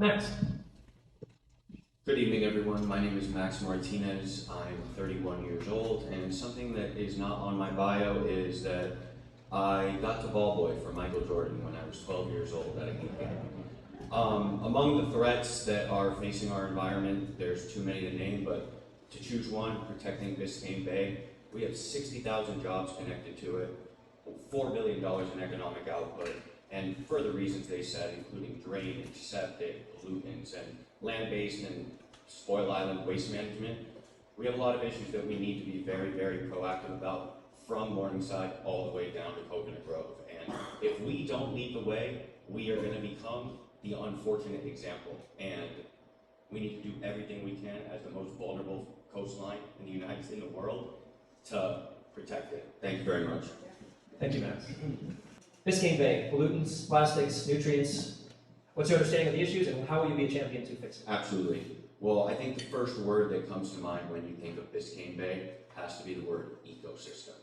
Max. Good evening, everyone. My name is Max Martinez. I'm 31 years old, and something that is not on my bio is that I got to ball boy for Michael Jordan when I was 12 years old at a game. Among the threats that are facing our environment, there's too many to name, but to choose one, protecting Biscayne Bay, we have 60,000 jobs connected to it, $4 billion in economic output, and further reasons they said, including drainage, septic, pollutants, and land-based and spoil island waste management. We have a lot of issues that we need to be very, very proactive about, from Morningside all the way down to Coconut Grove. And if we don't lead the way, we are going to become the unfortunate example. And we need to do everything we can as the most vulnerable coastline in the United States, in the world, to protect it. Thank you very much. Thank you, Max. Biscayne Bay, pollutants, plastics, nutrients. What's your understanding of the issues, and how will you be a champion to fix it? Absolutely. Well, I think the first word that comes to mind when you think of Biscayne Bay has to be the word ecosystem.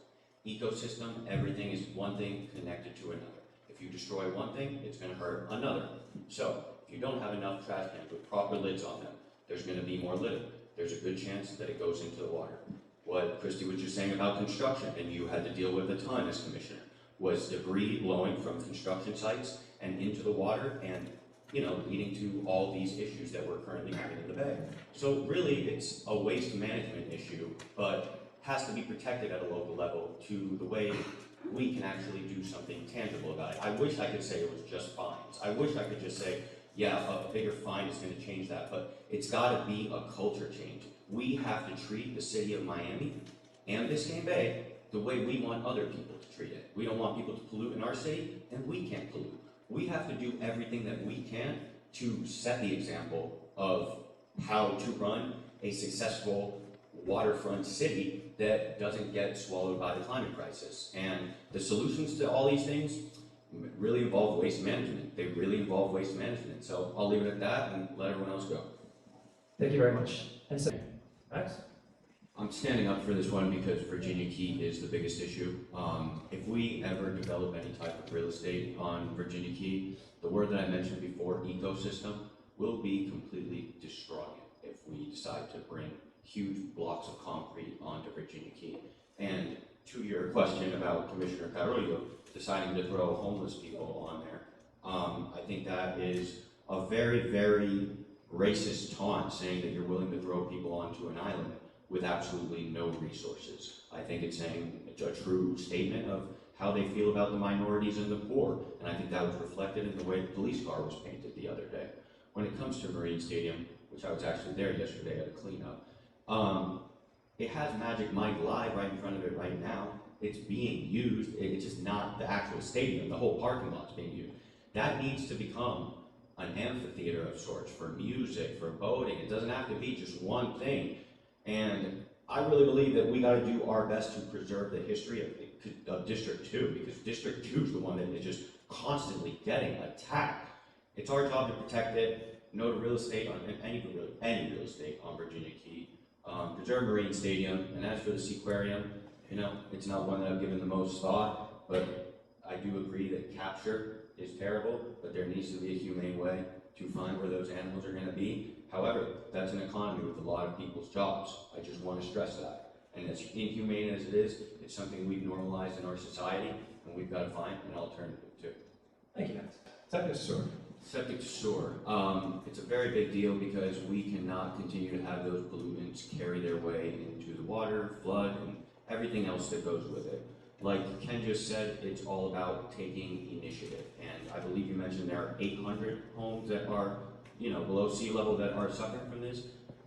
Ecosystem, everything is one thing connected to another. If you destroy one thing, it's going to hurt another. So, if you don't have enough trash cans with proper lids on them, there's going to be more litter. There's a good chance that it goes into the water. What Christy was just saying about construction, and you had to deal with a ton as commissioner, was debris blowing from construction sites and into the water, and leading to all these issues that we're currently having in the bay. So really, it's a waste management issue, but has to be protected at a local level to the way we can actually do something tangible about it. I wish I could say it was just fines. I wish I could just say, yeah, a bigger fine is going to change that, but it's got to be a culture change. We have to treat the city of Miami and Biscayne Bay the way we want other people to treat it. We don't want people to pollute in our city, and we can't pollute. We have to do everything that we can to set the example of how to run a successful waterfront city that doesn't get swallowed by the climate crisis. And the solutions to all these things really involve waste management. They really involve waste management. So I'll leave it at that and let everyone else go. Thank you very much. And so, Max? I'm standing up for this one because Virginia Key is the biggest issue. If we ever develop any type of real estate on Virginia Key, the word that I mentioned before, ecosystem, will be completely destroying it if we decide to bring huge blocks of concrete onto Virginia Key. And to your question about Commissioner Carollo deciding to throw homeless people on there, I think that is a very, very racist taunt, saying that you're willing to throw people onto an island with absolutely no resources. I think it's saying a true statement of how they feel about the minorities and the poor, and I think that was reflected in the way the police car was painted the other day. When it comes to Marine Stadium, which I was actually there yesterday at a cleanup, it has Magic Mike Live right in front of it right now. It's being used, it's just not the actual stadium, the whole parking lot's being used. That needs to become an amphitheater of sorts for music, for boating. It doesn't have to be just one thing. And I really believe that we got to do our best to preserve the history of District 2, because District 2 is the one that is just constantly getting attacked. It's our job to protect it, no to real estate, on any real estate on Virginia Key, preserve Marine Stadium, and as for the Seaquarium, it's not one that I've given the most thought, but I do agree that capture is terrible, but there needs to be a humane way to find where those animals are going to be. However, that's an economy with a lot of people's jobs. I just want to stress that. And as inhumane as it is, it's something we've normalized in our society, and we've got to find an alternative to. Thank you, Max. Septic to sewer. Septic to sewer. It's a very big deal because we cannot continue to have those pollutants carry their way into the water, flood, and everything else that goes with it. Like Ken just said, it's all about taking initiative. And I believe you mentioned there are 800 homes that are below sea level that are suffering from this,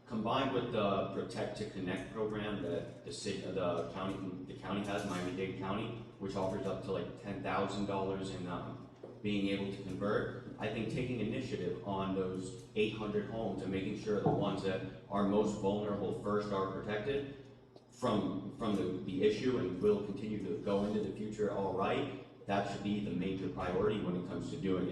combined with the Protect to Connect program that the county has, Miami-Dade County, which offers up to like $10,000 in being able to convert. I think taking initiative on those 800 homes and making sure the ones that are most vulnerable first are protected from the issue and will continue to go into the future all right, that should be the major priority when it comes to doing it.